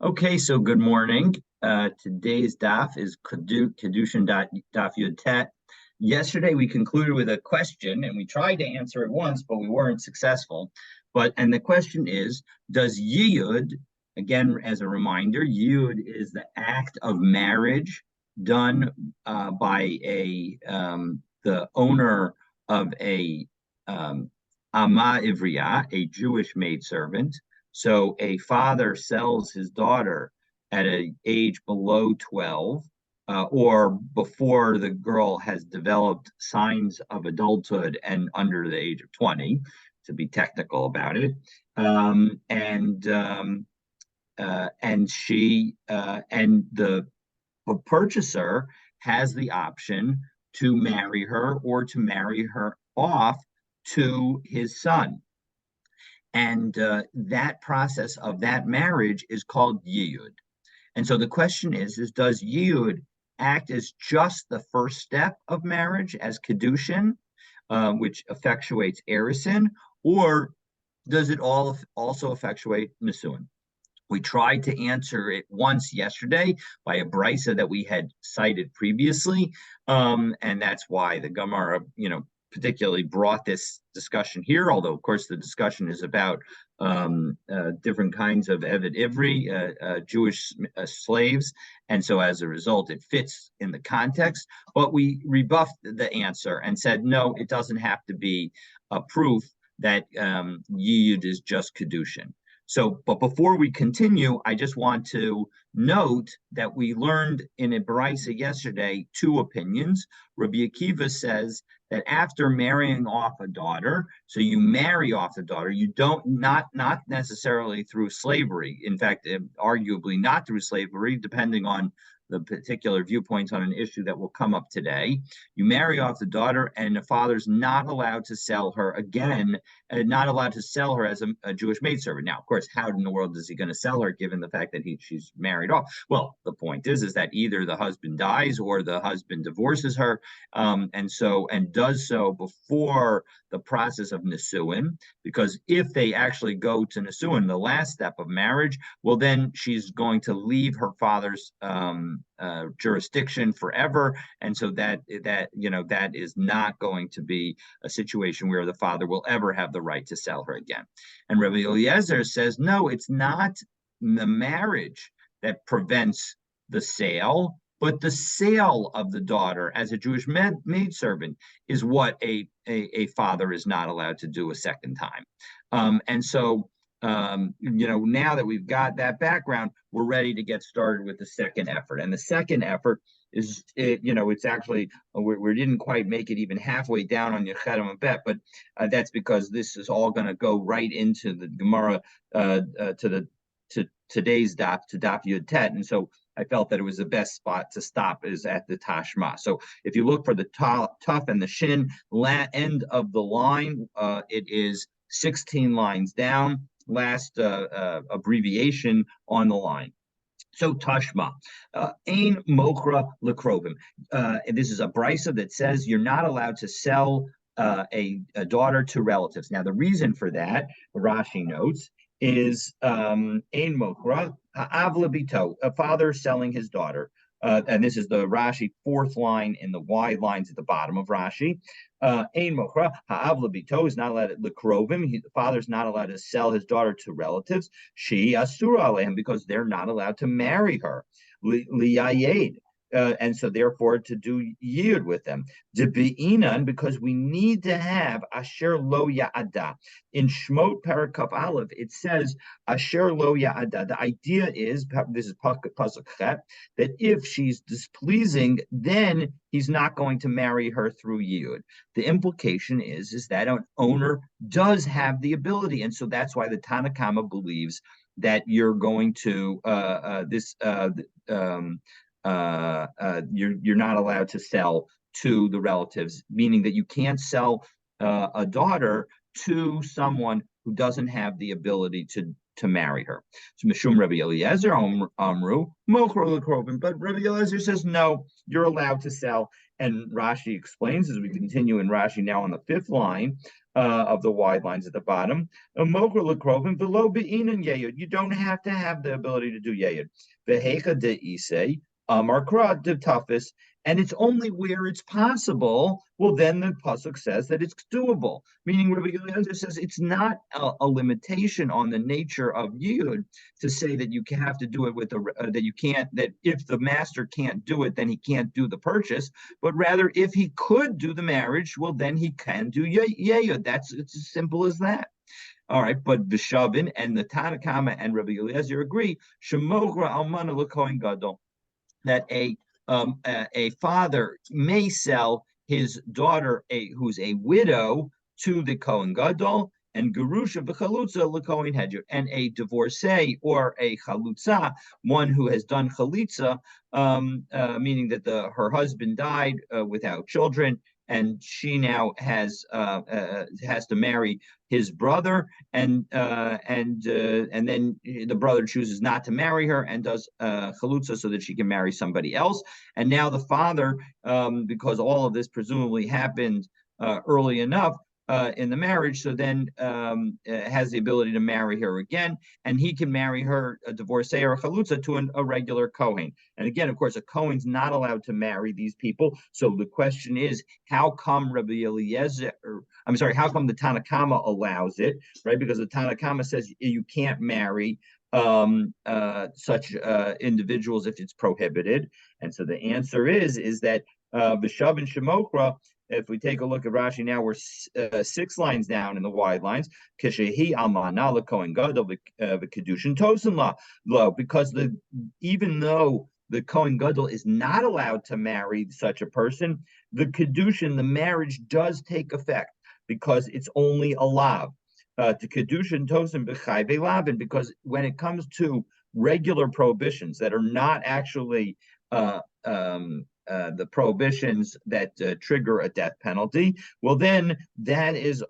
Okay, so good morning. Today's daf is Kiddushin daf Yud Tet. Yesterday we concluded with a question, and we tried to answer it once, but we weren't successful. And the question is, does Yiyud, again as a reminder, Yiyud is the act of marriage done by the owner of a Ama Ivriya, a Jewish maidservant. So a father sells his daughter at an age below 12, or before the girl has developed signs of adulthood and under the age of 20, to be technical about it. And the purchaser has the option to marry her or to marry her off to his son. And that process of that marriage is called yiyud. And so the question is does yiyud act as just the first step of marriage, as Kiddushin, which effectuates erisin, or does it also effectuate nisuin? We tried to answer it once yesterday by a brisa that we had cited previously, and that's why the Gemara, particularly brought this discussion here, although of course the discussion is about different kinds of Eved Ivri, Jewish slaves, and so as a result it fits in the context. But we rebuffed the answer and said no, it doesn't have to be a proof that Yiyud is just Kiddushin. So, but before we continue, I just want to note that we learned in a brisa yesterday two opinions. Rabbi Akiva says that after marrying off a daughter, so you marry off the daughter, you don't not necessarily through slavery. In fact, arguably not through slavery, depending on the particular viewpoints on an issue that will come up today. You marry off the daughter, and the father's not allowed to sell her again, and not allowed to sell her as a Jewish maidservant. Now, of course, how in the world is he going to sell her, given the fact that she's married off? Well, the point is that either the husband dies or the husband divorces her, and does so before the process of nisuin, because if they actually go to nisuin, the last step of marriage, well, then she's going to leave her father's jurisdiction forever, and so that is not going to be a situation where the father will ever have the right to sell her again. And Rabbi Eliezer says no, it's not the marriage that prevents the sale, but the sale of the daughter as a Jewish maidservant is what a father is not allowed to do a second time. Now that we've got that background, we're ready to get started with the second effort. And the second effort is, it's actually, we didn't quite make it even halfway down on Yechet Bet, but that's because this is all going to go right into the Gemara, to today's daf, to daf Yud Tet. And so I felt that it was the best spot to stop is at the Tashma. So if you look for the Tuf and the Shin end of the line, it is 16 lines down, last abbreviation on the line. So Tashma, Ein Mokra Lekrovim. This is a brisa that says you're not allowed to sell a daughter to relatives. Now the reason for that, Rashi notes, is Ein Mokra Ha'avla Bito, a father selling his daughter. And this is the Rashi fourth line in the wide lines at the bottom of Rashi. Ein Mokra Ha'avla Bito is not allowed to Lekrovim. The father's not allowed to sell his daughter to relatives. She Asura Alehem, because they're not allowed to marry her. Liyayed. And so therefore to do yiyud with them. Debi'inan, because we need to have asher lo ya'ada. In Shmot Parakaf Aleph, it says asher lo ya'ada. The idea is, this is Pasuk Chet, that if she's displeasing, then he's not going to marry her through yiyud. The implication is that an owner does have the ability, and so that's why the Tanna Kama believes that you're going to you're not allowed to sell to the relatives, meaning that you can't sell a daughter to someone who doesn't have the ability to marry her. So Mishum Rabbi Eliezer Amru Mochro Lekrovim, but Rabbi Eliezer says no, you're allowed to sell. And Rashi explains, as we continue in Rashi now on the fifth line, of the wide lines at the bottom. Mocher lekrovim below be'inan yeyud. You don't have to have the ability to do yeyud. Vehecha de isei amar kra de tafis. And it's only where it's possible. Well, then the pasuk says that it's doable. Meaning, Rabbi Eliezer says it's not a limitation on the nature of yud to say that you have to do it with that you can't, that if the master can't do it, then he can't do the purchase. But rather, if he could do the marriage, well, then he can do yayud. It's as simple as that. All right, but the Shavin and the Tanakama and Rabbi Eliezer agree. Shemogra almana l'kohen gadol, that a father may sell his daughter, who's a widow, to the Kohen Gadol, and Gerusha v'chalutza l'Kohen Hedger, and a divorcee or a chalutza, one who has done chalitza, meaning that her husband died without children, and she now has to marry his brother, and then the brother chooses not to marry her and does chalutza so that she can marry somebody else. And now the father, because all of this presumably happened early enough in the marriage, so then has the ability to marry her again, and he can marry her, a divorcee or a chalutza, to a regular Kohen. And again, of course, a Kohen's not allowed to marry these people. So the question is, how come Rabbi Eliezer, how come the Tanakama allows it, right? Because the Tanakama says you can't marry such individuals if it's prohibited. And so the answer is that Vishav and Shemokra, if we take a look at Rashi now, we're 6 lines down in the wide lines. Kishehi almana l'kohen gadol v'kedushin tosin lo, because even though the Kohen Gadol is not allowed to marry such a person, the Kiddushin, the marriage, does take effect because it's only a lav. To Kiddushin tosin b'chai ve'lavin, because when it comes to regular prohibitions that are not actually the prohibitions that trigger a death penalty, well, then that is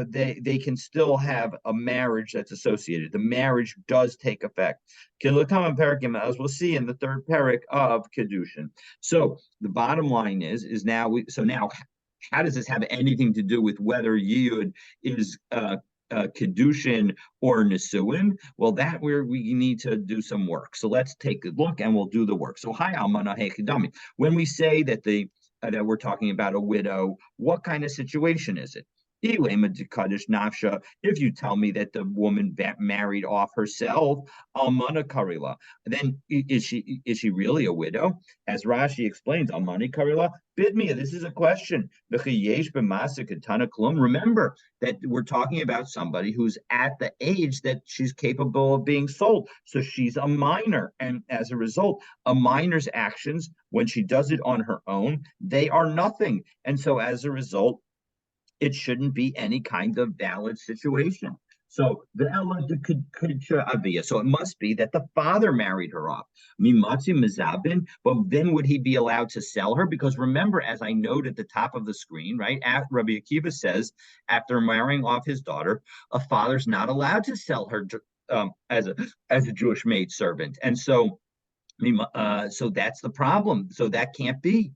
they can still have a marriage that's associated. The marriage does take effect. As we'll see in the third parak of Kiddushin. So the bottom line is now how does this have anything to do with whether Yud is Kiddushin or Nisuin? Well, that where we need to do some work. So let's take a look and we'll do the work. So hi almana hechidami. When we say that that we're talking about a widow, what kind of situation is it? If you tell me that the woman married off herself, almana karila, then is she really a widow? As Rashi explains, almani karila bidmia. This is a question. Remember that we're talking about somebody who's at the age that she's capable of being sold. So she's a minor, and as a result, a minor's actions, when she does it on her own, they are nothing. And so as a result, it shouldn't be any kind of valid situation. So so it must be that the father married her off. But then would he be allowed to sell her? Because remember, as I noted at the top of the screen, right, Rabbi Akiva says after marrying off his daughter, a father's not allowed to sell her as a Jewish maidservant. And so that's the problem. So that can't be.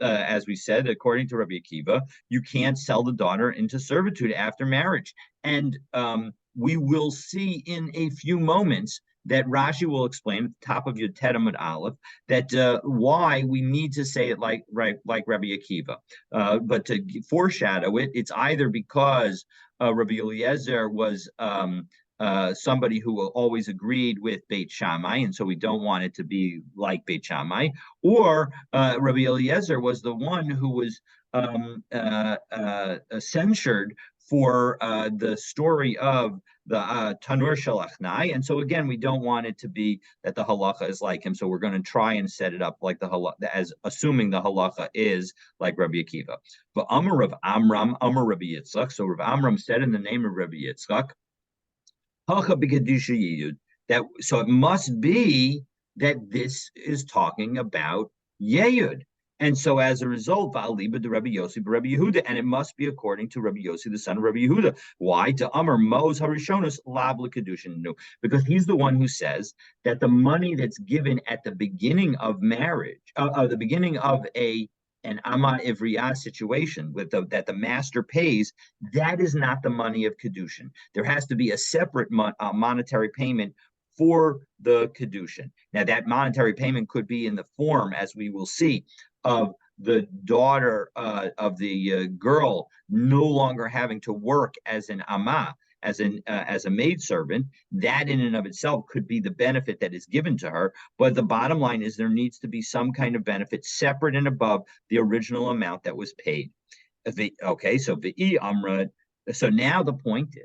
As we said, according to Rabbi Akiva, you can't sell the daughter into servitude after marriage. And we will see in a few moments that Rashi will explain at the top of your Amud Aleph that why we need to say it like Rabbi Akiva. But to foreshadow it, it's either because Rabbi Eliezer was somebody who always agreed with Beit Shammai, and so we don't want it to be like Beit Shammai, or Rabbi Eliezer was the one who was censured for the story of the Tanur Shalachnai, and so again, we don't want it to be that the halacha is like him, so we're going to try and set it up like the halacha, as assuming the halacha is like Rabbi Akiva. But Amar Rav Amram, Amar Rabbi Yitzchak, so Rav Amram said in the name of Rabbi Yitzchak, that so it must be that this is talking about Yehud. And so as a result, Va'aliba de Rabbi Yossi Rabbi Yehuda, and it must be according to Rabbi Yossi, the son of Rabbi Yehuda. Why? To Amar Mos Harishonos Labla Kiddushin. Because he's the one who says that the money that's given at the beginning of marriage, the beginning of a an ama ivriya situation that the master pays, that is not the money of Kiddushin. There has to be a separate monetary payment for the Kiddushin. Now, that monetary payment could be in the form, as we will see, of the daughter of the girl no longer having to work as an ama, as a maidservant. That in and of itself could be the benefit that is given to her. But the bottom line is there needs to be some kind of benefit separate and above the original amount that was paid. Okay, so the amra. So now the point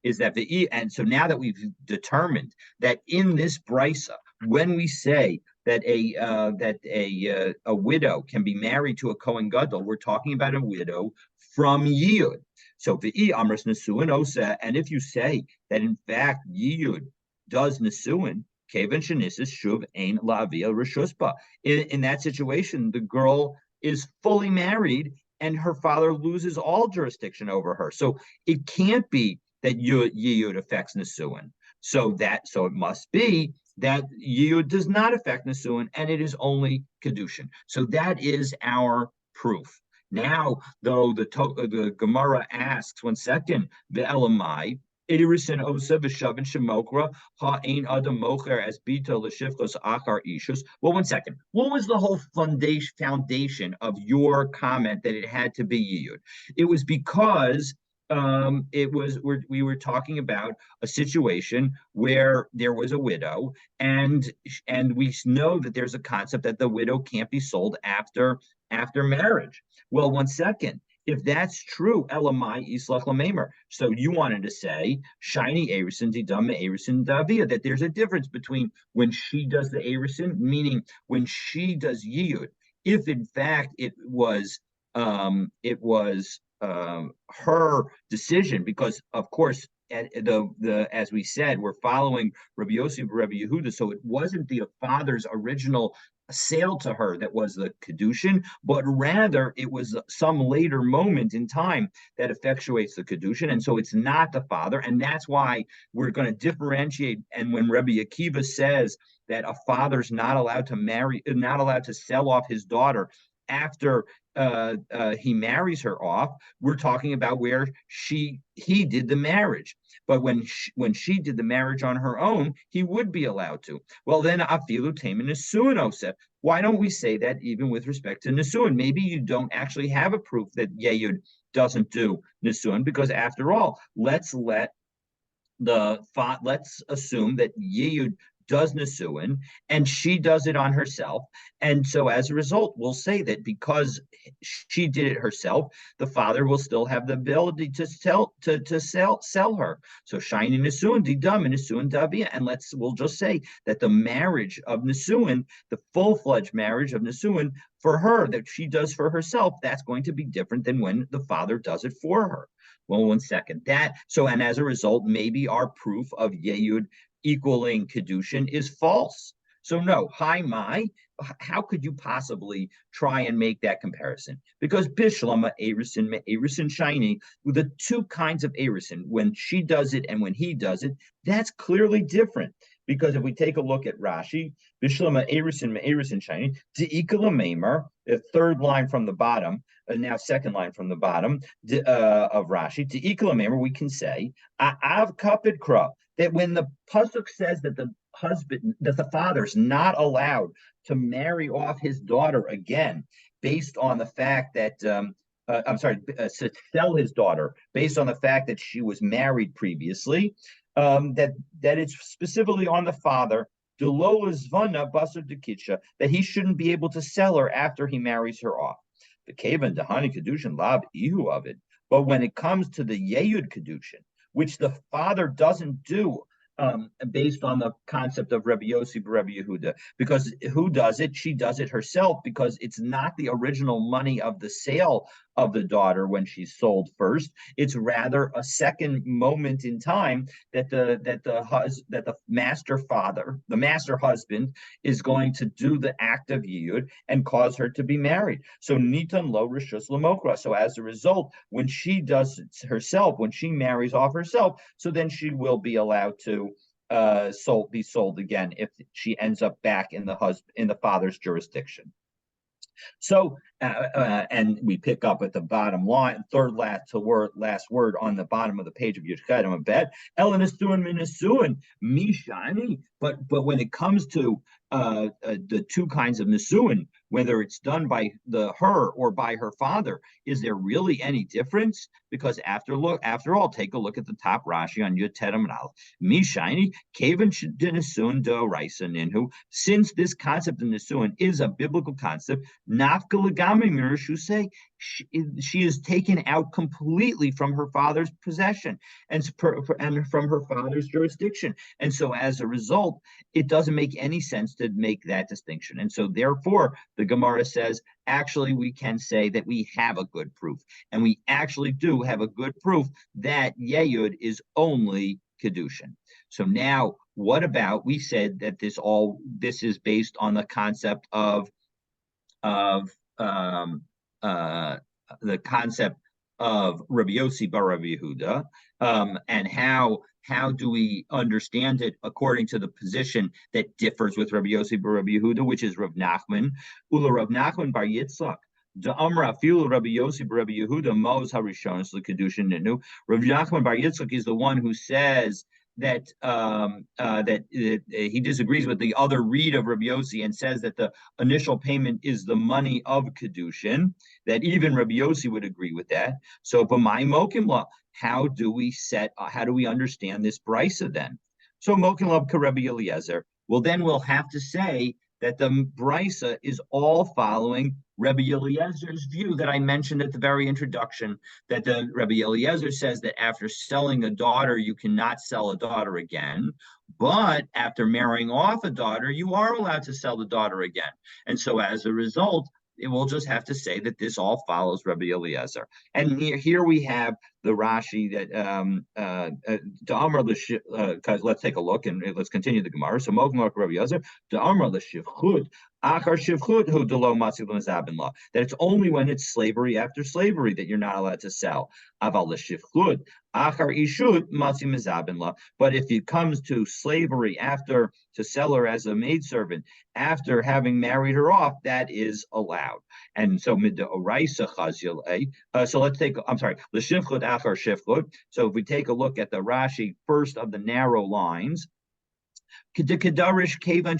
is that and so now that we've determined that in this brisa, when we say that a widow can be married to a Kohen Gadol, we're talking about a widow from Yiyud. So the amras nesuin osa, and if you say that in fact Yiyud does nesuin, kevan shenisis shuv ein la'avia rishuspa. In that situation, the girl is fully married and her father loses all jurisdiction over her. So it can't be that Yiyud affects Nisuin. So it must be that Yiyud does not affect Nisuin and it is only Kiddushin. So that is our proof. Now, though, the Gemara asks, 1 second, the Elamai, Irisin osa v'shavin shemokra ha'ein adam mocher as bita l'shifchos achar ishus. Well, 1 second. What was the whole foundation of your comment that it had to be yiyud? It was because we were talking about a situation where there was a widow, and we know that there's a concept that the widow can't be sold after marriage. Well, 1 second. If that's true, Elamai Islach Lamemer. So you wanted to say shiny Arison Didam Arison Davia, that there's a difference between when she does the Arison, meaning when she does Yiyud. If in fact it was her decision, because of course as we said, we're following Rabbi Yossi, Rabbi Yehuda, so it wasn't the father's original sale to her that was the Kiddushin, but rather it was some later moment in time that effectuates the Kiddushin, and so it's not the father, and that's why we're going to differentiate. And when Rabbi Akiva says that a father's not allowed to sell off his daughter after he marries her off, we're talking about where he did the marriage. But when she did the marriage on her own, he would be allowed to. Well, then afilu temin nisuin oseh. Why don't we say that even with respect to nisuin? Maybe you don't actually have a proof that Yeyud doesn't do nisuin, because after all, let's assume that Yeyud does nisuin and she does it on herself, and so as a result we'll say that because she did it herself, the father will still have the ability to sell her. So shiny nisuin didam and nisuin davia, and we'll just say that the marriage of nisuin, the full-fledged marriage of nisuin for her that she does for herself, that's going to be different than when the father does it for her. Well, 1 second. And as a result, maybe our proof of Yeyud equaling Kiddushin is false. So no, how could you possibly try and make that comparison? Because Bishlama, Erisin Shiny, with the two kinds of Erisin, when she does it and when he does it, that's clearly different. Because if we take a look at Rashi, Bishlama, Erisin Shiny, De'ikala Maimer, the third line from the bottom, now second line from the bottom of Rashi, De'ikala Maimer, we can say, Av Kapid Kra, that when the pasuk says that the father's not allowed to marry off his daughter again, based on the fact that to sell his daughter based on the fact that she was married previously, that it's specifically on the father, that he shouldn't be able to sell her after he marries her off. The Kavan Dahani Kedushin Lab Ihu of it. But when it comes to the Yeyud Kedushin, which the father doesn't do, based on the concept of Rabbi Yossi, Rabbi Yehuda, because who does it? She does it herself, because it's not the original money of the sale of the daughter when she's sold first. It's rather a second moment in time that the master husband is going to do the act of yiyud and cause her to be married. So nitan lo rishus lamokra. So as a result, when she does it herself, when she marries off herself, so then she will be allowed to be sold again if she ends up back in the father's jurisdiction. So, and we pick up at the bottom line, last word on the bottom of the page of Yudchet Amabet, Ellen Isuin Minisuin, Mishani. But when it comes to the two kinds of Nisuin, whether it's done by her or by her father, is there really any difference? Because after all, take a look at the top Rashi on Yud Tet Amud Aleph. Mishani, Kavan Nisuin Do Raisa Ninhu. Since this concept of Nisuin is a biblical concept, Nafka Lagami Mirashu say she is taken out completely from her father's possession and from her father's jurisdiction. And so as a result, it doesn't make any sense to make that distinction. And so therefore, the Gemara says, actually, we can say that we have a good proof. And we actually do have a good proof that Yeyud is only Kiddushin. So now, what about, we said that this is based on the concept of the concept of Rabbi Yossi bar Rabbi Yehuda, and how do we understand it according to the position that differs with Rabbi Yossi bar Rabbi Yehuda, which is Rav Nachman, Ula Rav Nachman bar Yitzchak. Amra Filu Rabbi Yossi bar Rabbi Yehuda Mos Harishonis LeKedushin Nenu. Rav Nachman bar Yitzchak is the one who says that he disagrees with the other read of Rabbi Yossi and says that the initial payment is the money of Kiddushin, that even Rabbi Yossi would agree with that. So, b'may mokim la, how do we understand this brisa then? So, mokim la k'Rabbi Eliezer. Well, then we'll have to say that the brisa is all following Rabbi Eliezer's view that I mentioned at the very introduction, that the Rabbi Eliezer says that after selling a daughter, you cannot sell a daughter again, but after marrying off a daughter, you are allowed to sell the daughter again. And so as a result, we'll just have to say that this all follows Rabbi Eliezer. And here we have the Rashi that let's take a look and let's continue the Gemara. So Mokum Rabbi Eliezer, Da'amar l'shivchut, achar shivchut hu delo matzi l'mezabin la. That it's only when it's slavery after slavery that you're not allowed to sell. Aval l'shivchut, achar ishut matzi mezabin la. But if it comes to slavery after, to sell her as a maidservant after having married her off, that is allowed. And so l'shivchut achar shivchut. So if we take a look at the Rashi first of the narrow lines, Kedarish Kevan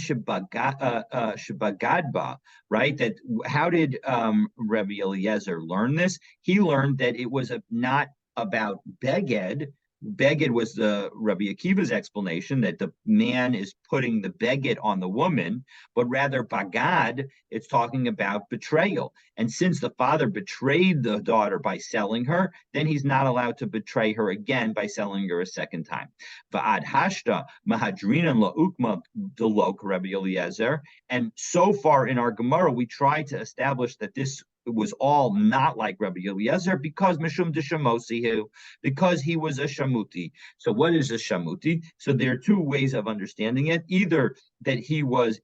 Shabagadba, right? That how did Rabbi Eliezer learn this? He learned that it was not about beged. Beged was the Rabbi Akiva's explanation that the man is putting the beged on the woman, but rather bagad, it's talking about betrayal. And since the father betrayed the daughter by selling her, then he's not allowed to betray her again by selling her a second time. Va'ad hashta mahadrinan la'ukma delok Rabbi Eliezer. And so far in our Gemara, we try to establish that this was all not like Rabbi Eliezer because Mishum Deshamosihu, because he was a shamuti. So what is a shamuti? So there are two ways of understanding it. Either that he was,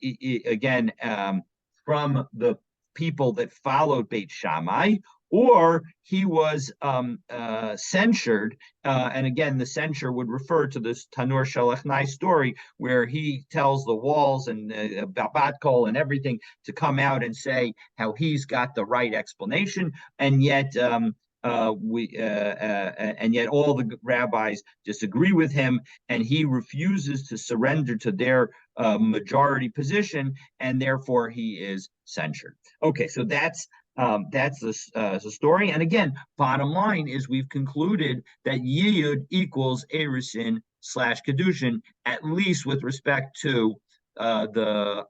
again, from the people that followed Beit Shammai, or he was censured. And again, the censure would refer to this Tanur Shalachnai story where he tells the walls and Bat Kol and everything to come out and say how he's got the right explanation, and yet and yet all the rabbis disagree with him, and he refuses to surrender to their majority position, and therefore he is censured. Okay, so that's the story. And again, bottom line is we've concluded that Yiyud equals Erusin / Kiddushin, at least with respect to the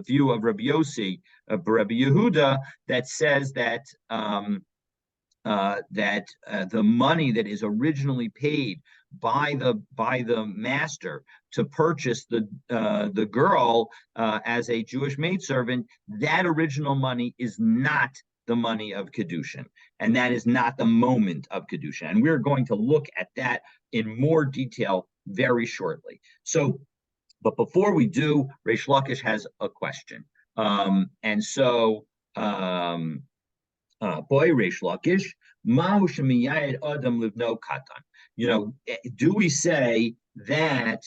view of Rabbi Yossi, Rabbi Yehuda, that says that the money that is originally paid by the master to purchase the girl as a Jewish maidservant, that original money is not the money of Kiddushin, and that is not the moment of Kiddushin. And we're going to look at that in more detail very shortly. So, but before we do, Reish Lakish has a question. And so, boy, Reish Lakish, Mahu shemiyayed adam livno katan. You know, do we say that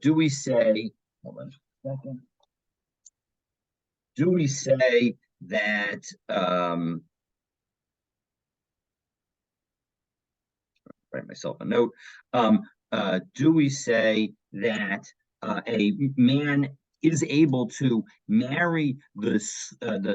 do we say? Hold on. Second, do we say that write myself a note. Do we say that a man is able to marry the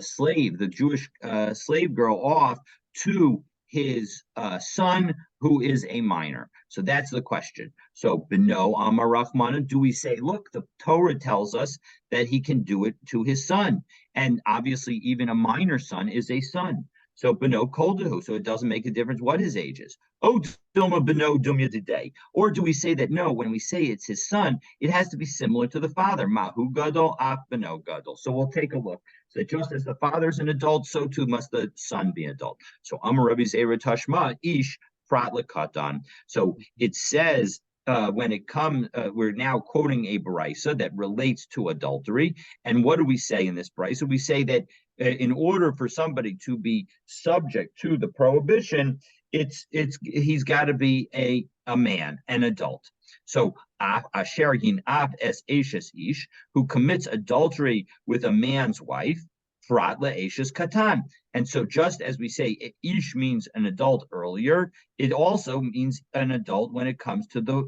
slave, the Jewish slave girl, off to his son who is a minor? So that's the question. So Beno Amar Rachmana, do we say, look, the Torah tells us that he can do it to his son, and obviously even a minor son is a son. So Beno Koldahu, so it doesn't make a difference what his age is. Oh, Dilma Beno Dumya today. Or do we say that no, when we say it's his son, it has to be similar to the father? Mahu Gadol, Af Beno Gadol. So we'll take a look. So just as the father's an adult, so too must the son be an adult. So Amar Rabbi Zera Tashma, Ish Prat Lekatan. So it says when it comes, we're now quoting a brisa that relates to adultery. And what do we say in this brisa? We say that in order for somebody to be subject to the prohibition, he's got to be a man, an adult. So asher af es eshes ish, who commits adultery with a man's wife, frat la eshes katan. And so just as we say ish means an adult earlier, it also means an adult when it comes to the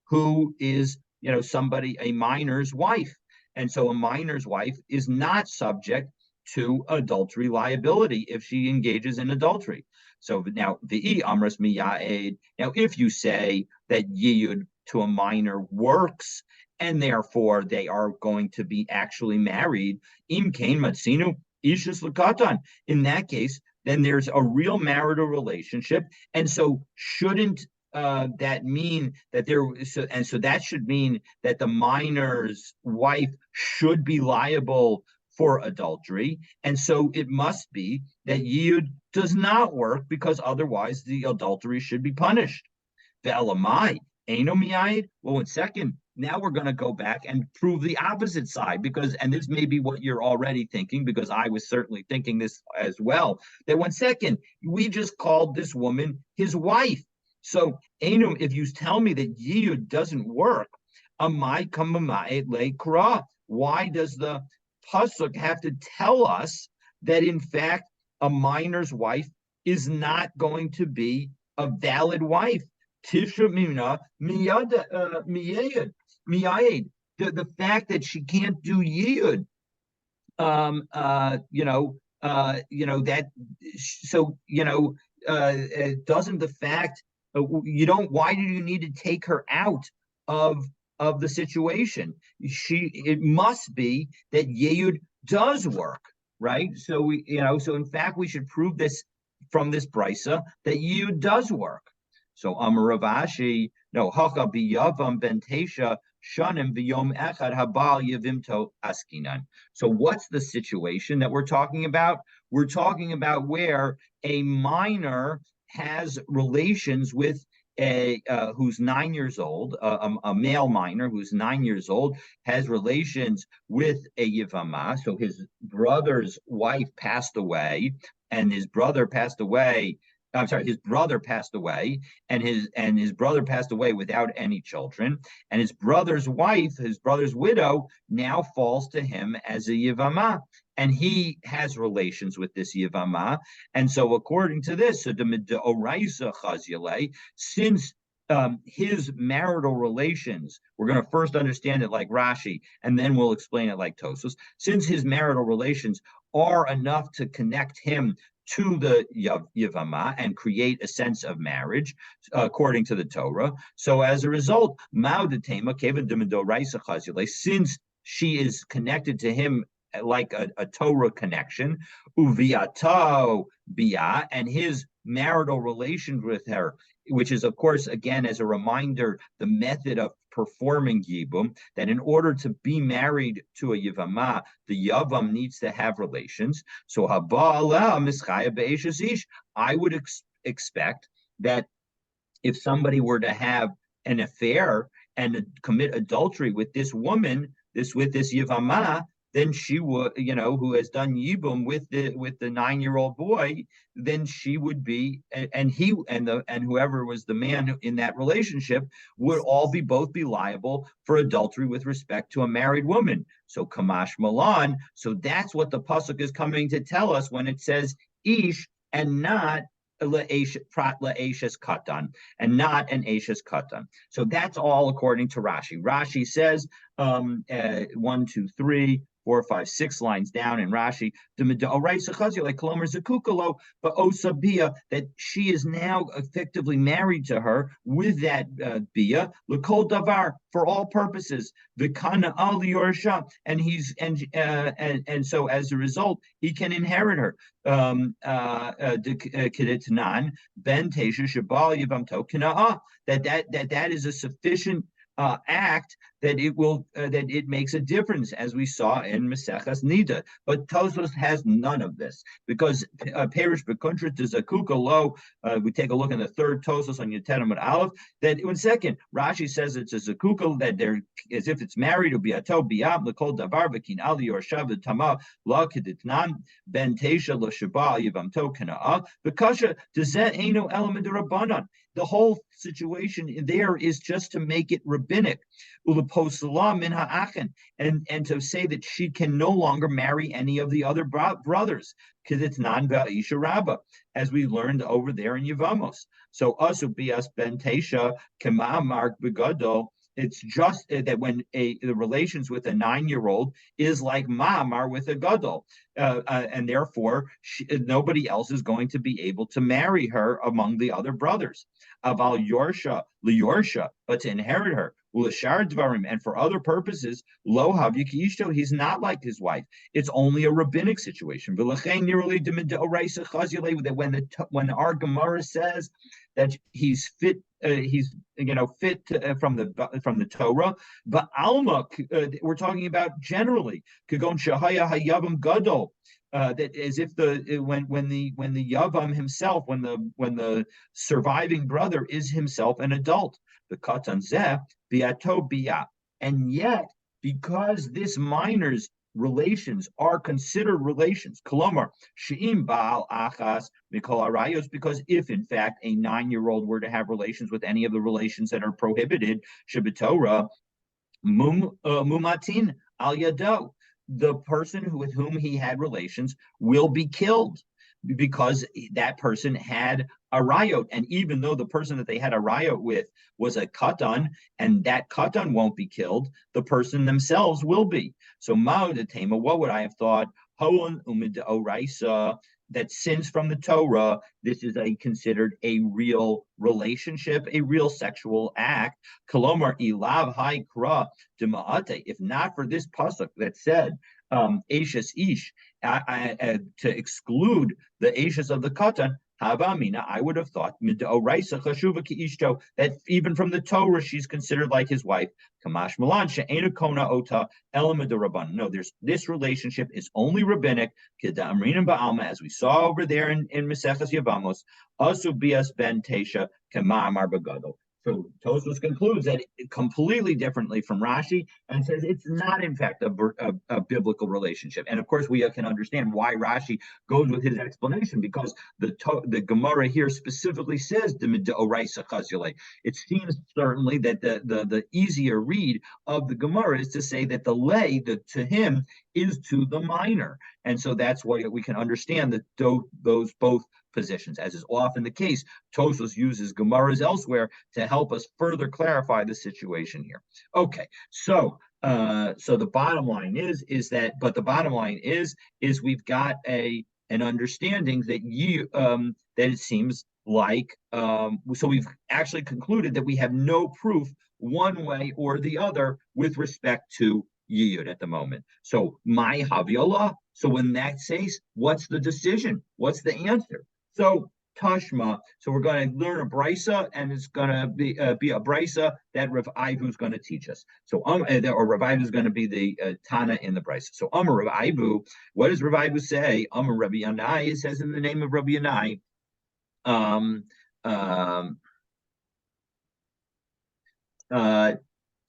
who is somebody, a minor's wife. And so a minor's wife is not subject to adultery liability if she engages in adultery. So now the amras miyaed. Now, if you say that yiyud to a minor works, and therefore they are going to be actually married, im kain matzinu ishus lakatan. In that case, then there's a real marital relationship, and so shouldn't that mean that so that should mean that the minor's wife should be liable for adultery, and so it must be that yiyud does not work because otherwise the adultery should be punished. The elamai enomiyid. Well, in second, now we're going to go back and prove the opposite side and this may be what you're already thinking, because I was certainly thinking this as well. That 1 second, we just called this woman his wife. So enum, if you tell me that yiyud doesn't work, amai kamamai le kra. Why does the pasuk have to tell us that in fact a minor's wife is not going to be a valid wife? Tisha mina miyayed. The fact that she can't do yiyud, that, so doesn't the fact why do you need to take her out of the situation? It must be that yiyud does work, right? So so in fact we should prove this from this brisa that yiyud does work. So Amar Ravashi, no, Hacha biyavam bentesha shanim v'yom echad habal yavimto askinan. So what's the situation that we're talking about? We're talking about where a minor has relations with a who's 9 years old, a male minor who's 9 years old has relations with a yivama. So his brother's wife passed away, and his brother passed away. I'm sorry, his brother passed away, and his brother passed away without any children, and his brother's wife, his brother's widow, now falls to him as a yivama, and he has relations with this yivama. And so according to this, since his marital relations, we're going to first understand it like Rashi, and then we'll explain it like Tosfos. Since his marital relations are enough to connect him to the Yavama and create a sense of marriage, according to the Torah. So as a result, since she is connected to him like a Torah connection, uviato bia, and his marital relations with her, which is, of course, again, as a reminder, the method of performing yibum, that in order to be married to a yivama, the yavam needs to have relations. So I would expect that if somebody were to have an affair and commit adultery with this woman, with this yivama, then she would, who has done yibum with the 9-year-old boy, then she would be, and he and whoever was the man in that relationship would all be both be liable for adultery with respect to a married woman. So Kamash Malan. So that's what the pasuk is coming to tell us when it says ish and not prat la'eshes katan, and not an eshes katan. So that's all according to Rashi. Rashi says 1, 2, 3, 4, 5, 6 lines down in Rashi, but Osabia, that she is now effectively married to her with that bia, l'kol davar, for all purposes, v'kana al yorsha, and so as a result, he can inherit her. Kedetnan ben tesha shabal yivamto kina'ah, that is a sufficient act that it makes a difference, as we saw in Maseches Nida. But Tosfos has none of this, because Perish Bekuntra to Zakuka Lo. We take a look in the third Tosfos on Yeterim Aleph. That in second, Rashi says it's a Zakuka, that they're as if it's married. It'll be a to biam lekol davar v'kin ali or shav tama la keditnan ben teisha lo shaba yivam to kanaa v'kasha dezet eno element rabbanan. The whole situation there is just to make it rabbinic, and to say that she can no longer marry any of the other brothers, because it's non-va'isha rabba, as we learned over there in Yevamos. So asu bias ben tesha kema'amar begadol. It's just that when the relations with a 9-year-old is like ma'amar with a gadol, and therefore nobody else is going to be able to marry her among the other brothers. Aval yorsha liyorsha, but to inherit her, ulashar dvarim, and for other purposes, lo havyikishto, he's not like his wife. It's only a rabbinic situation. That when our Gemara says that he's fit, he's fit from the Torah, but Alma, we're talking about generally kagon shahaya hayavam gadol. That as if when the yavam himself, when the surviving brother is himself an adult, the katan zeh biato bia, and yet because this minor's relations are considered relations, kolomar she'im baal achas mikol arayos, because if in fact a 9-year-old were to have relations with any of the relations that are prohibited, shebetorah mumatin al yado, the person with whom he had relations will be killed, because that person had a rayot. And even though the person that they had a rayot with was a katan, and that katan won't be killed, the person themselves will be. So ma'odatema, what would I have thought? Hoon umid oraisa, that since from the Torah, this is considered a real relationship, a real sexual act. Kolomar ilav haikra dema'ate. If not for this pasuk that said Ashes ish, to exclude the Ashes of the katan, Havamina, I would have thought that even from the Torah she's considered like his wife. Kamash Milan she'ena kona ota elamid rabban. No, this relationship is only rabbinic. Kedamrin ba'alma, as we saw over there in Maseches Yevamos. Asu bias ben tesha kema'amar begadol. So Tosfos concludes that completely differently from Rashi, and says it's not, in fact, a biblical relationship. And of course, we can understand why Rashi goes with his explanation, because the Gemara here specifically says it seems certainly that the easier read of the Gemara is to say that the lay, to him, is to the minor, and so that's why we can understand that those both positions. As is often the case, Tosfos uses Gemaras elsewhere to help us further clarify the situation here. Okay, so the bottom line is we've got an understanding that that it seems like so we've actually concluded that we have no proof one way or the other with respect to Yiyud at the moment. So my Haviola. So in that case, what's the decision? What's the answer? So Tashma. So we're going to learn a brisa, and it's going to be a brisa that Rav Ivu is going to teach us. So or Rav Ivu is going to be the Tana in the brisa. So Rav Ivu. What does Rav Ivu say? Rabbi Yanai. It says in the name of Rabbi Yanai.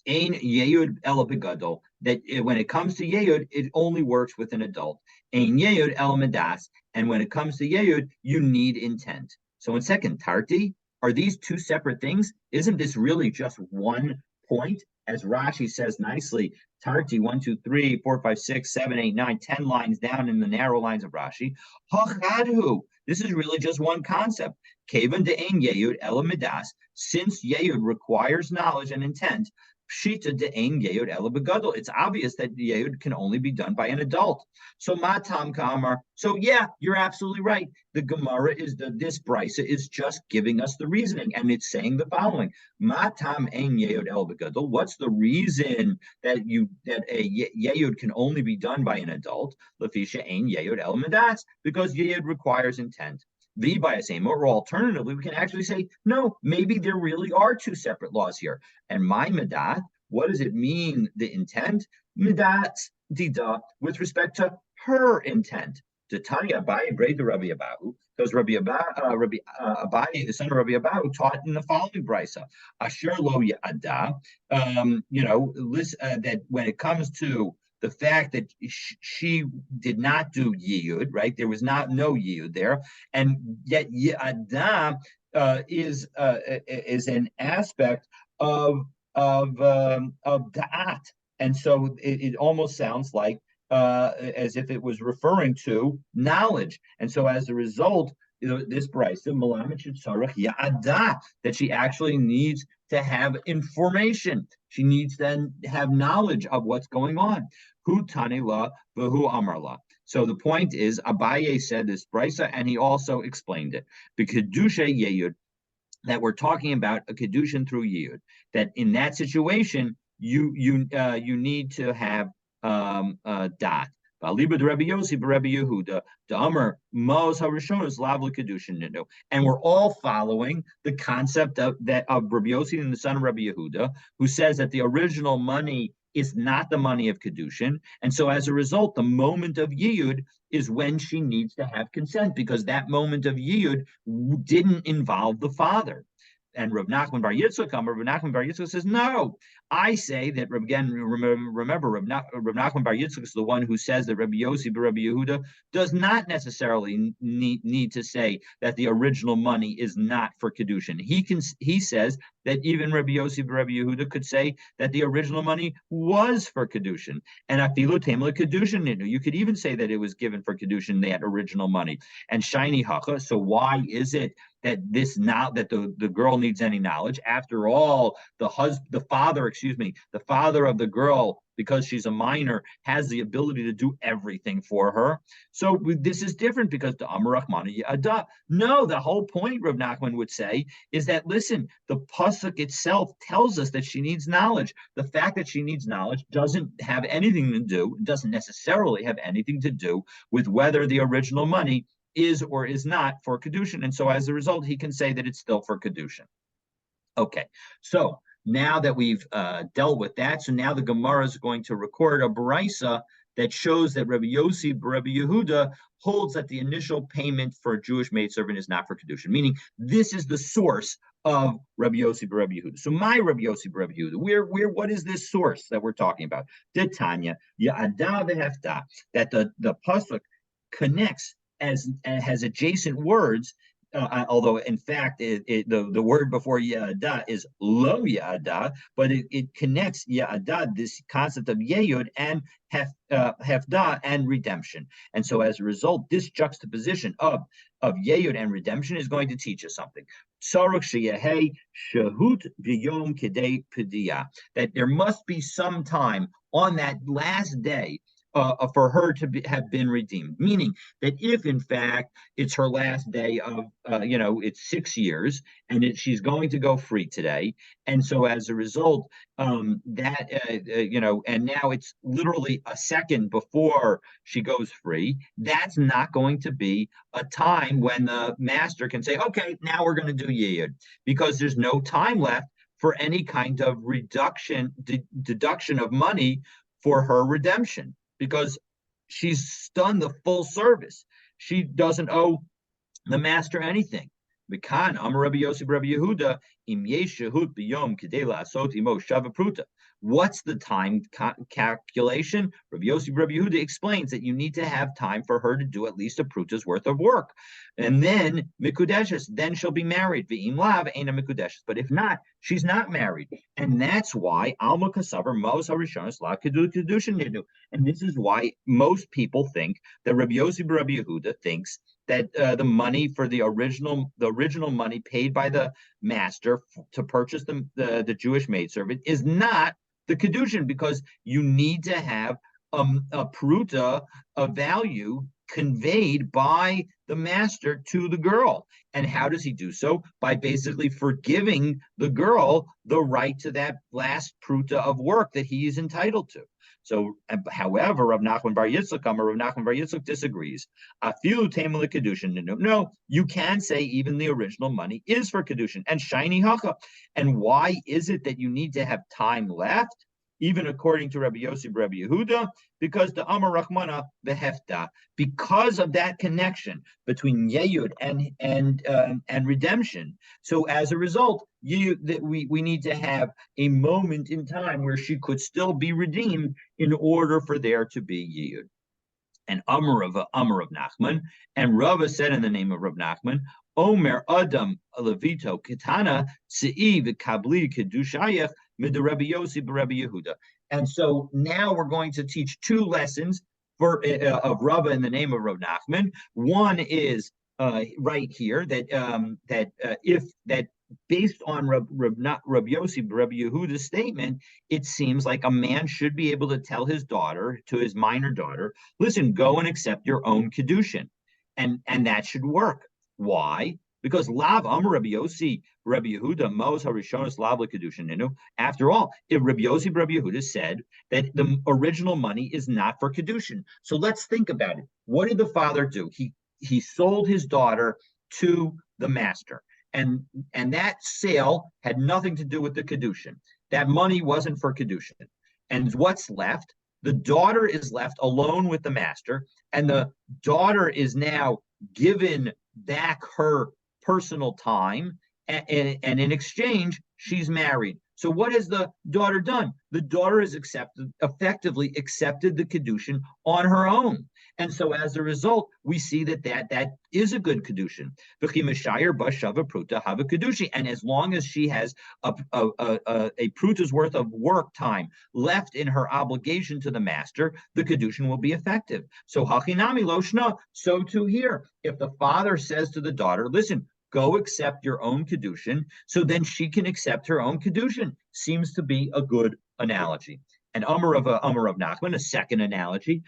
Ein Yeyud Ela Begadol, that when it comes to Yeyud, it only works with an adult. Ein Yeyud El Medas, and when it comes to Yeyud, you need intent. So in second, Tarti, are these two separate things? Isn't this really just one point? As Rashi says nicely, Tarti, 1, 2, 3, 4, 5, 6, 7, 8, 9, 10 lines down in the narrow lines of Rashi. Hachadhu. This is really just one concept. Kevan de'en Yeyud Ela Medas, since Yeyud requires knowledge and intent, Pshita de'en Yeyud Ela Begadol. It's obvious that Yeyud can only be done by an adult. So Matam Kamar. So yeah, you're absolutely right. The Gemara this brisa is just giving us the reasoning, and it's saying the following: Matam ein Yeyud Ela Begadol. What's the reason that a Yeyud can only be done by an adult? Lefisha ein Yeyud Ela Medas, because Yeyud requires intent. The by a same, or alternatively, we can actually say, no, maybe there really are two separate laws here. And my medat, what does it mean, the intent? Medat dida, with respect to her intent. To Tanya Abaye, grade the Rabbi Abahu, because Rabbi Abaye, the son of Rabbi Abahu, taught in the following brisa: Asher lo yada, that when it comes to the fact that she did not do yiyud, right? There was no yiyud there, and yet yada is an aspect of da'at, and so it almost sounds like as if it was referring to knowledge, and so as a result, this brisa that she actually needs to have information. She needs to have knowledge of what's going on. Hu tani la v'hu amar la. So the point is, Abaye said this brisa, and he also explained it. The kedusha yeyud, that we're talking about a kedushin through yeyud. That in that situation, you need to have dot. And we're all following the concept of Rabbi Yossi and the son of Rabbi Yehuda, who says that the original money is not the money of Kiddushin. And so as a result, the moment of Yiyud is when she needs to have consent, because that moment of Yiyud didn't involve the father. And Rav Nachman Bar Yitzchak says, no, I say that, again, remember, Rav Nachman Bar Yitzchak is the one who says that Rabbi Yossi Rabbi Yehuda does not necessarily need to say that the original money is not for Kiddushin. He says that even Rabbi Yossi Rabbi Yehuda could say that the original money was for Kiddushin. And afilu temla Kiddushin, you could even say that it was given for Kiddushin, that original money. And shiny hacha, so why is it that the girl needs any knowledge? After all, the father of the girl, because she's a minor, has the ability to do everything for her. So this is different, because the Amar Rahmana Yada. No, the whole point, Rav Nachman would say, is that, listen, the pasuk itself tells us that she needs knowledge. The fact that she needs knowledge doesn't necessarily have anything to do with whether the original money is or is not for Kiddushin. And so as a result, he can say that it's still for Kiddushin. Okay, so now that we've dealt with that, so now the Gemara is going to record a brisa that shows that Rabbi Yossi, Rabbi Yehuda holds that the initial payment for a Jewish maidservant is not for Kiddushin, meaning this is the source of Rabbi Yossi, Rabbi Yehuda. So my Rabbi Yossi, Rabbi Yehuda, what is this source that we're talking about? The Tanya, Ya'ada v'hefta, that the pasuk connects as has adjacent words, although in fact the word before yada is lo yada, but it connects yada, this concept of yeyud, and hefda and redemption. And so as a result, this juxtaposition of yeyud and redemption is going to teach us something. That there must be some time on that last day for her to have been redeemed, meaning that if in fact it's her last day of, it's 6 years, and she's going to go free today, and so as a result, and now it's literally a second before she goes free, that's not going to be a time when the master can say, okay, now we're going to do yiyud, because there's no time left for any kind of deduction of money for her redemption, because she's done the full service. She doesn't owe the master anything. Mikan Amar Rabbi Yosef Rabbi Yehuda Im yesh shehut b'yom kedei la'asot imo shava pruta. What's the time calculation? Rabbi Yosef Rabbi Yehuda explains that you need to have time for her to do at least a pruta's worth of work, and then mikudeshes. Then she'll be married. V'im lav ain't a mikudeshes. But if not, she's not married, and that's why alma kasaver mos harishonos la kedushin nidu. And this is why most people think that Rabbi Yosef Rabbi Yehuda thinks that the money for the original money paid by the master to purchase the Jewish maidservant is not the Kiddushin, because you need to have a pruta, a value conveyed by the master to the girl. And how does he do so? By basically forgiving the girl the right to that last pruta of work that he is entitled to. So, however, Rav Nachman Bar Yitzchak disagrees. Afilu temel kedushin. No, you can say even the original money is for kedushin and shiny hacha. And why is it that you need to have time left? Even according to Rabbi Yosef Rabbi Yehuda, because the Amar Rachmana behefta, because of that connection between Yeyud and redemption. So as a result, we need to have a moment in time where she could still be redeemed in order for there to be Yeyud. And Amar of Nachman, and Rava said in the name of Rav Nachman, Omer Adam Levito Kitana Se'i V'Kabli Kedushayach Mid Rabbi Yossi Rabbi Yehuda. And so now we're going to teach two lessons of Rava in the name of Rav Nachman. One is right here that based on Rabbi Yossi Rabbi Yehuda's statement, it seems like a man should be able to tell his daughter, to his minor daughter, listen, go and accept your own Kiddushin. And that should work. Why? Because Lav Amar Rabbi Yossi Rabbi Yehuda Mos Harishonos Lav LeKiddushin Ninu. After all, if Rabbi Yossi Rabbi Yehuda said that the original money is not for Kiddushin. So let's think about it. What did the father do? He sold his daughter to the master. And that sale had nothing to do with the Kiddushin. That money wasn't for Kiddushin. And what's left? The daughter is left alone with the master, and the daughter is now given back her personal time, and in exchange, she's married. So what has the daughter done? The daughter has effectively accepted the Kiddushin on her own. And so as a result, we see that is a good Kiddushin. And as long as she has a pruta's worth of work time left in her obligation to the master, the Kiddushin will be effective. So hachinami loshna, so too here. If the father says to the daughter, listen, go accept your own Kiddushin, so then she can accept her own Kiddushin. Seems to be a good analogy. And Amar of Nachman, a second analogy,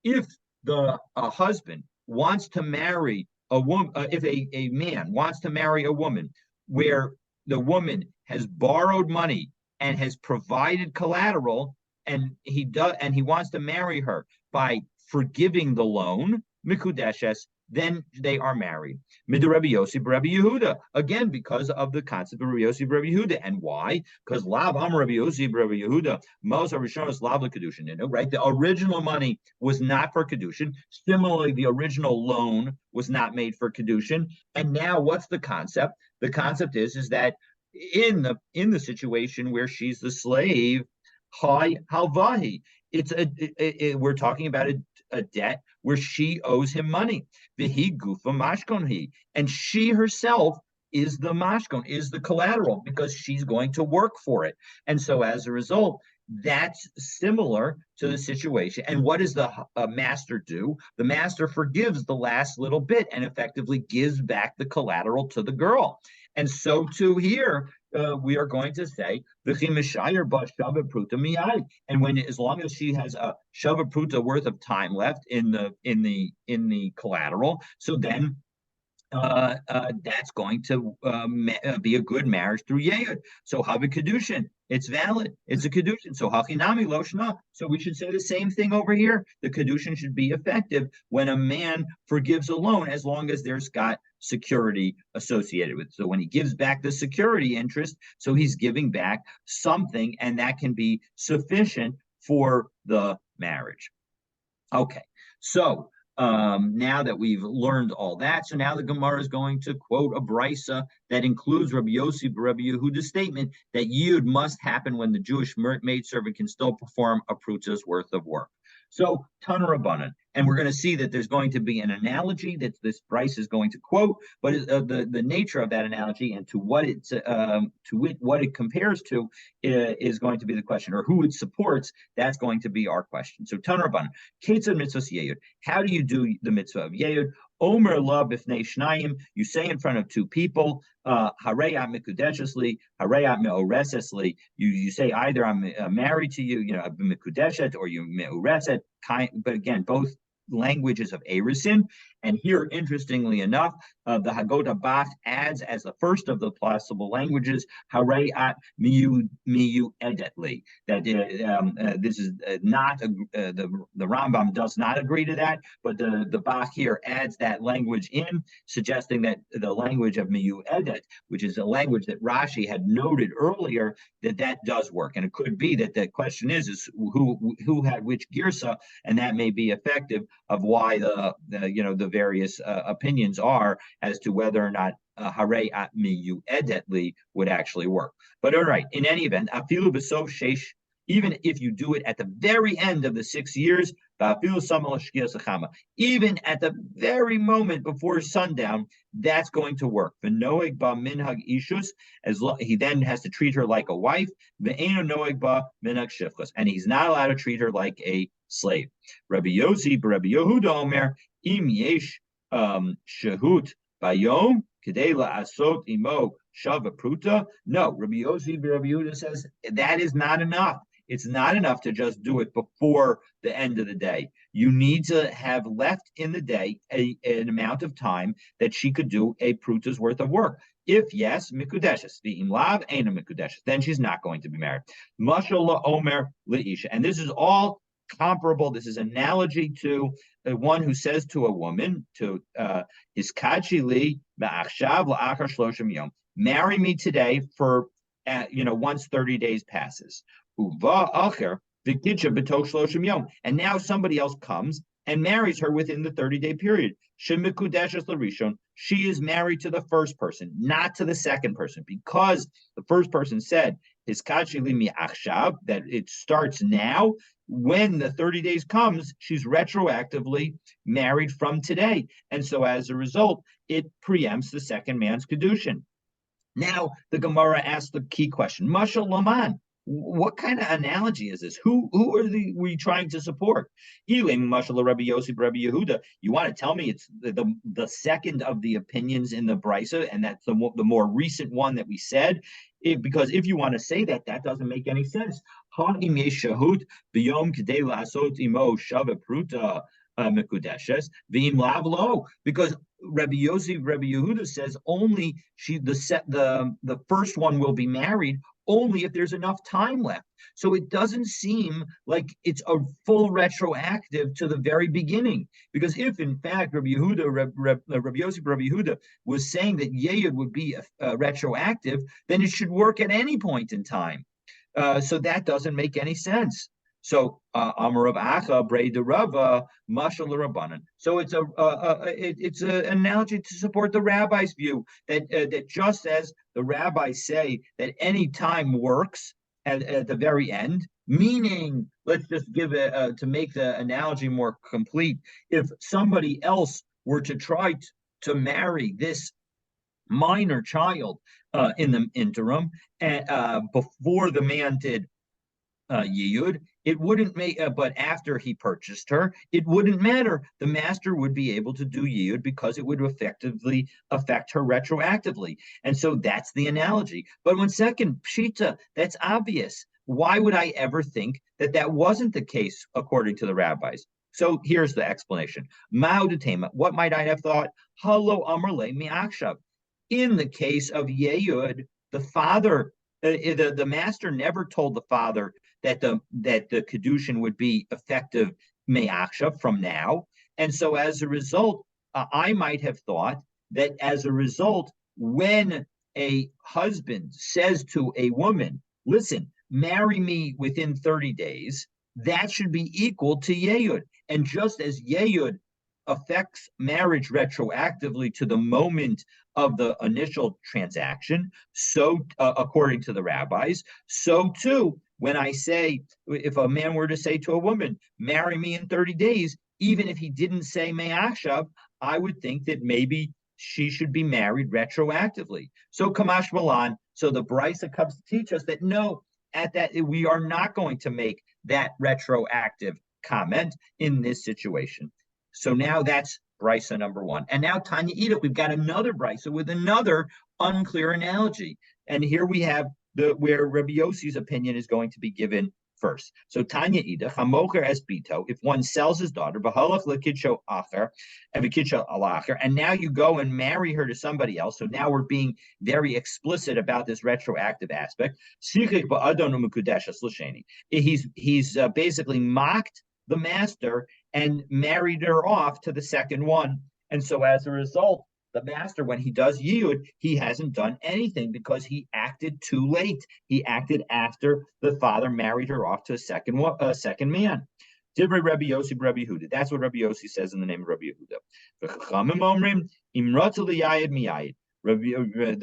if the husband wants to marry a woman, if a man wants to marry a woman where the woman has borrowed money and has provided collateral, and he wants to marry her by forgiving the loan, mikudeshes, then they are married. Mid Rabbi Yossi Rabbi Yehuda, again because of the concept of Rabbi Yossi Rabbi Yehuda. And why? Because Lav Amar Rabbi Yossi Rabbi Yehuda, Mos Harishonos Lav LeKiddushin, right? The original money was not for Kiddushin. Similarly, the original loan was not made for Kiddushin. And now, what's the concept? The concept is that in the situation where she's the slave, Hi Halvahi, we're talking about a debt where she owes him money. Vihi gufa mashkon, and she herself is the mashkon, is the collateral, because she's going to work for it. And so as a result, that's similar to the situation. And what does the master do? The master forgives the last little bit and effectively gives back the collateral to the girl. And so too here, we are going to say, and when, as long as she has a shava pruta worth of time left in the collateral, so then that's going to be a good marriage through Yehud. So have a Kiddushin. It's valid. It's a Kiddushin. So hachinami loshna. So we should say the same thing over here. The Kiddushin should be effective when a man forgives a loan, as long as there's got security associated with it. So when he gives back the security interest, so he's giving back something, and that can be sufficient for the marriage. Okay. So now that we've learned all that, so now the Gemara is going to quote a brisa that includes Rabbi Yossi Rabbi Yehuda's statement that yud must happen when the Jewish maidservant can still perform a pruta's worth of work. So Tana Rabbanan, and we're going to see that there's going to be an analogy that this Bryce is going to quote, but the nature of that analogy and to what what it compares to is going to be the question, or who it supports. That's going to be our question. So Tana Rabbanan, Ketzad mitzvahs yeyud. How do you do the mitzvah of yeyud? Omer la b'fnei shnayim. You say in front of two people, Hareyat mikudeshesli, Hareyat meoresesli. You say either I'm married to you, mikudeshet, or you meoreset. But again, both languages of Erisin. And here, interestingly enough, the Haggadah Bach adds as the first of the possible languages, Hareyat miyu edetli. That this is not the Rambam does not agree to that, but the Bach here adds that language in, suggesting that the language of miyu edet, which is a language that Rashi had noted earlier, that does work. And it could be that the question is who had which girsa, and that may be effective of why the various opinions are as to whether or not Harei at miyu edetli would actually work. But all right, in any event, afilu b'sof sheish, even if you do it at the very end of the 6 years, even at the very moment before sundown, that's going to work. He then has to treat her like a wife, and he's not allowed to treat her like a slave. Rabbi Yossi, Rabbi Yehuda Omer, im yesh shehut bayom kedei la'asot imo shava pruta. No, Rabbi Yossi, Rabbi Yehuda says that is not enough. It's not enough to just do it before the end of the day. You need to have left in the day an amount of time that she could do a pruta's worth of work. If yes, mikudeshes. The imlav ain't a mikudeshes. Then she's not going to be married. Mashallah omer leisha. And this is all comparable. This is analogy to one who says to a woman, to hiskachi li ba'achshav la'achar shloshim yom. Marry me today for once 30 days passes. And now somebody else comes and marries her within the 30-day period. She is married to the first person, not to the second person, because the first person said that it starts now. When the 30 days comes, she's retroactively married from today. And so as a result, it preempts the second man's Kiddushin. Now, the Gemara asks the key question, Mashal Laman. What kind of analogy is this? Who are we trying to support? Rabbi Yossi, Rabbi Yehuda. You want to tell me it's the second of the opinions in the Brisa, and that's the more recent one that we said? Because if you want to say that, that doesn't make any sense. Because Rabbi Yossi, Rabbi Yehuda says only the first one will be married only if there's enough time left. So it doesn't seem like it's a full retroactive to the very beginning. Because if, in fact, Rabbi Yehuda, Rabbi Yossi, Rabbi Yehuda was saying that Yeyud would be retroactive, then it should work at any point in time. So that doesn't make any sense. So Amar Rav Acha Brei de Rava Mashal Rabbanan. So it's an analogy to support the rabbi's view that just as the rabbis say that any time works at the very end, meaning, let's just give it to make the analogy more complete. If somebody else were to try to marry this minor child in the interim before the man did Yiyud, it wouldn't make, but after he purchased her, it wouldn't matter. The master would be able to do Yiyud because it would effectively affect her retroactively. And so that's the analogy. But one second, Pshita, that's obvious. Why would I ever think that wasn't the case according to the rabbis? So here's the explanation. Ma'udetema, what might I have thought? Halo Amarle Mi'akshav. In the case of Yeyud, the father, the master never told the father that the Kiddushin would be effective me'achshav, from now. And so as a result, I might have thought that as a result, when a husband says to a woman, listen, marry me within 30 days, that should be equal to Yeyud. And just as Yeyud affects marriage retroactively to the moment of the initial transaction, so according to the rabbis, so too when I say, if a man were to say to a woman, marry me in 30 days, even if he didn't say me'achshav, I would think that maybe she should be married retroactively. So Kamash Malan, so the Brisa comes to teach us that no, at that we are not going to make that retroactive comment in this situation. So now that's Brisa number one. And now Tanya Ida, we've got another Brisa with another unclear analogy. And here we have where Rabbi Yossi's opinion is going to be given first. So Tanya Ida, Chamocher es bito, if one sells his daughter, Bahalach lekitsho acher, and vikitsho alacher, and now you go and marry her to somebody else. So now we're being very explicit about this retroactive aspect. He's basically mocked the master and married her off to the second one. And so as a result, the master, when he does yiyud, he hasn't done anything because he acted too late. He acted after the father married her off to a second man. Divrei Rabbi Yossi Rabbi Yehuda. That's what Rabbi Yossi says in the name of Rabbi Yehuda. The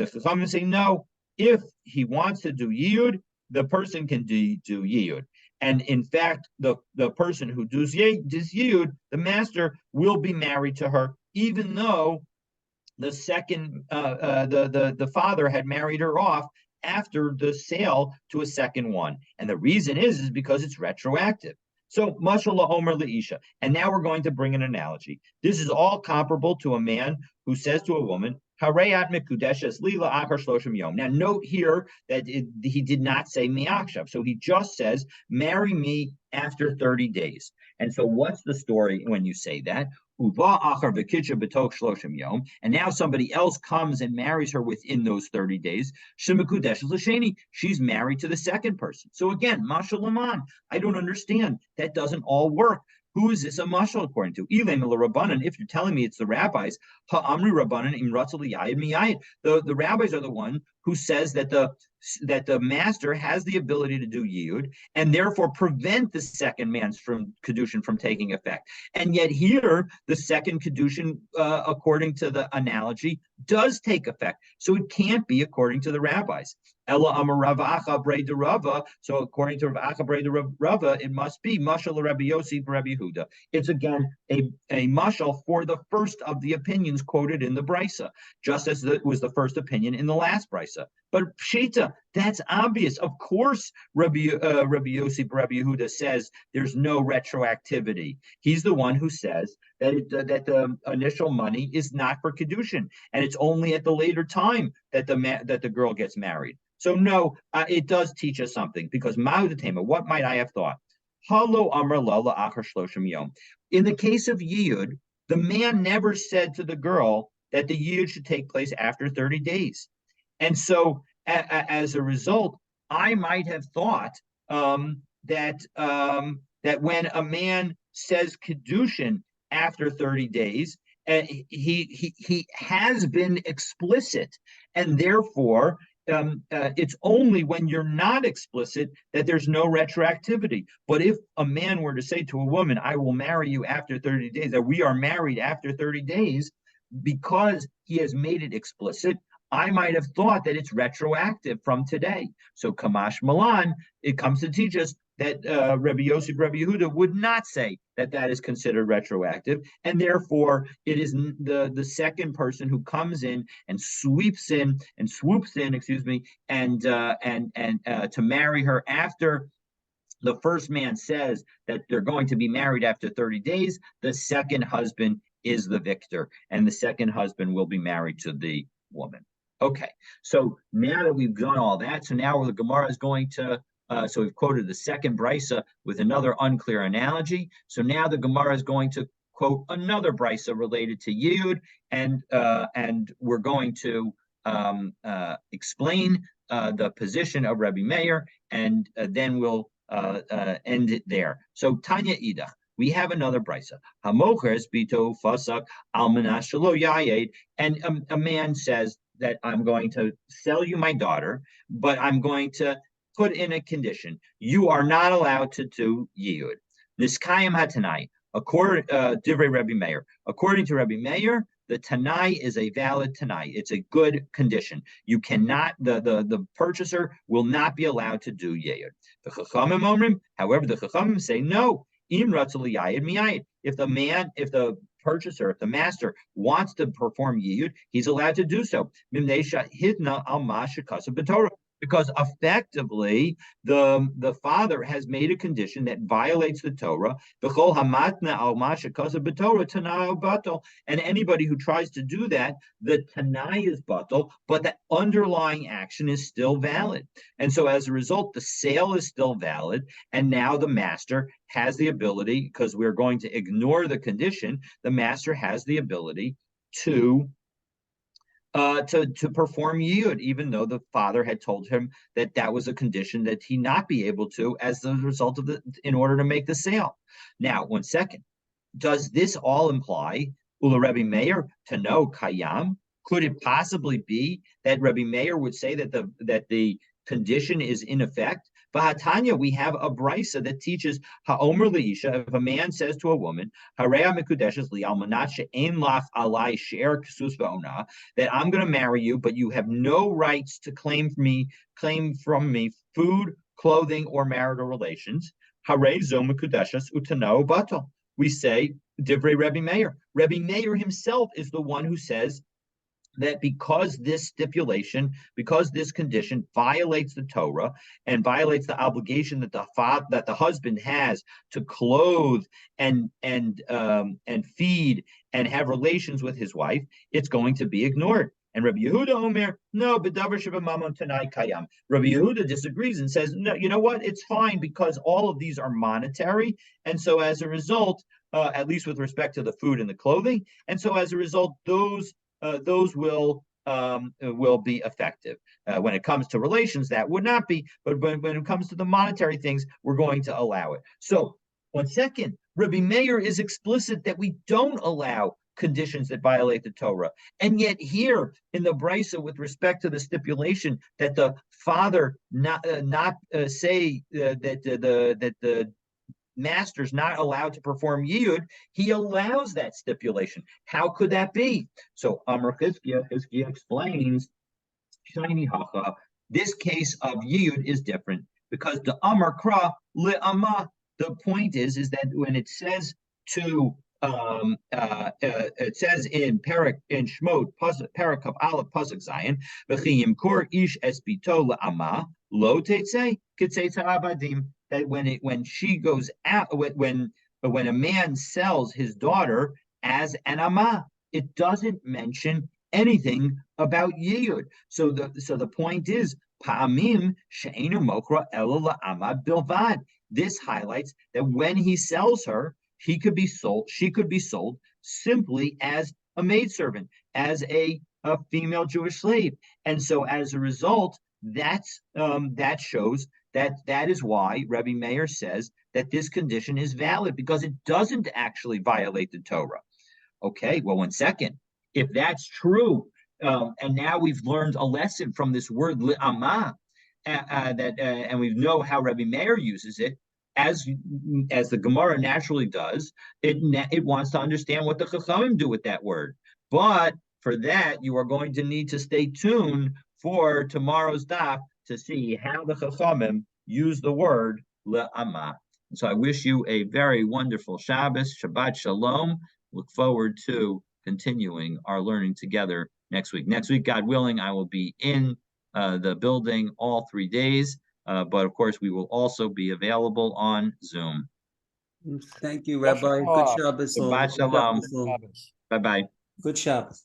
Chachamim say no. If he wants to do yiyud, the person can do yiyud. And in fact, the person who does yiyud, the master, will be married to her, even though the second the father had married her off after the sale to a second one. And the reason is because it's retroactive. So mashallah omer leisha. And now we're going to bring an analogy. This is all comparable to a man who says to a woman, Harayat mikudeshes lila achar shloshim yom. Now note here that he did not say miakshav. So he just says, marry me after 30 days. And so what's the story when you say that? And now somebody else comes and marries her within those 30 days. She's married to the second person. So again, mashal laman, I don't understand. That doesn't all work. Who is this a mashal according to? If you're telling me it's the rabbis, the rabbis are the one who says that the master has the ability to do yiyud and therefore prevent the second man's Kiddushin from taking effect. And yet here, the second Kiddushin, according to the analogy, does take effect. So it can't be according to the rabbis. Ella Amar Rava Acha Brei de Rava. So according to Rava Acha Brei de Rava, it must be Mashal Rabbi Yossi Rabbi Yehuda. It's again a mashal for the first of the opinions quoted in the Brisa, just as it was the first opinion in the last Brisa. But Pshita, that's obvious. Of course, Rabbi Yossi Rabbi Yehuda says there's no retroactivity. He's the one who says that the initial money is not for Kiddushin, and it's only at the later time that the girl gets married. So no, it does teach us something, because Ma'udatema, what might I have thought? Halo Amar Lala Achar Shloshim Yom. In the case of Yiyud, the man never said to the girl that the Yiyud should take place after 30 days. And so as a result, I might have thought that when a man says Kiddushin after 30 days, he has been explicit, and therefore it's only when you're not explicit that there's no retroactivity. But if a man were to say to a woman, I will marry you after 30 days, that we are married after 30 days, because he has made it explicit, I might have thought that it's retroactive from today. So Kamash Malan, it comes to teach us that Rabbi Yossi Rabbi Yehuda would not say that that is considered retroactive, and therefore it is the second person who comes in and swoops in, and to marry her after the first man says that they're going to be married after 30 days. The second husband is the victor, and the second husband will be married to the woman. Okay, so now that we've done all that, so now the Gemara is going to. So we've quoted the second brisa with another unclear analogy. So now the Gemara is going to quote another brisa related to Yud, and we're going to explain the position of Rabbi Meir, and then we'll end it there. So Tanya Idach, we have another brisa. Hamochers bito fasak almanash shelo yayed, and a man says that I'm going to sell you my daughter, but I'm going to put in a condition. You are not allowed to do yiyud. Niskayim hatanai. Divrei Rabbi Meir. According to Rabbi Meir, the Tanai is a valid Tanai. It's a good condition. You cannot, the purchaser will not be allowed to do Yeyud. The Chachamim Omrim, however, the Chachamim say no. Im Ratzal Yayid Miyayid. If the purchaser, if the master wants to perform Yiyud, he's allowed to do so. Because effectively the father has made a condition that violates the Torah. And anybody who tries to do that, the Tanai is batal, but the underlying action is still valid. And so as a result, the sale is still valid. And now the master has the ability, because we're going to ignore the condition, the master has the ability to perform yiyud, even though the father had told him that that was a condition that he not be able to as the result of in order to make the sale. Now, 1 second. Does this all imply Ula Rabbi Meir to know Kayam? Could it possibly be that Rabbi Meir would say that the condition is in effect? Bahatanya, we have a brisa that teaches Ha'omer Leisha, if a man says to a woman, Hareya Mikudeshes li almanat she'en laf alai she'er ksus va'ona, that I'm going to marry you, but you have no rights to claim from me food, clothing, or marital relations. Harei zo Mikudeshes utano batal. We say Divrei Rabbi Meir. Rabbi Meir himself is the one who says that because this stipulation, because this condition violates the Torah and violates the obligation that the husband has to clothe and feed and have relations with his wife, it's going to be ignored. And Rabbi Yehuda Omer, no, b'davar shebamamon tanai kayam. Rabbi Yehuda disagrees and says, no, you know what? It's fine because all of these are monetary, and so as a result, at least with respect to the food and the clothing, and so as a result, those will be effective. When it comes to relations, that would not be, but when it comes to the monetary things, we're going to allow it. So, 1 second, Rabbi Meir is explicit that we don't allow conditions that violate the Torah, and yet here in the brisa, with respect to the stipulation that the father say that the master's not allowed to perform yiyud, he allows that stipulation. How could that be? So Amar Chizkiah explains, Shiny Hacha, this case of yiyud is different because the Amar Kra le'ama. The point is that when it says to it says in Shmot Parak of Aleph Pasuk Zion, V'chiyim kor ish espito le'ama lo tetzei kitzeitza abadim. That when she goes out, when a man sells his daughter as an ama, it doesn't mention anything about yiyud. So the point is, pa'amim she'enu mokra ela la'ama bilvad. This highlights that when he sells her, she could be sold simply as a maidservant, as a female Jewish slave. And so as a result, that shows that is why Rabbi Meir says that this condition is valid, because it doesn't actually violate the Torah. Okay, well, 1 second. If that's true, and now we've learned a lesson from this word li'ama, and we know how Rabbi Meir uses it, as the Gemara naturally does, it wants to understand what the Chachamim do with that word. But for that, you are going to need to stay tuned for tomorrow's daf to see how the Chachamim use the word le'ama. So I wish you a very wonderful Shabbos, Shabbat Shalom. Look forward to continuing our learning together next week. Next week, God willing, I will be in the building all 3 days. But of course, we will also be available on Zoom. Thank you, Rabbi. Good Shabbos. Shabbat Shalom. Bye-bye. Good Shabbos.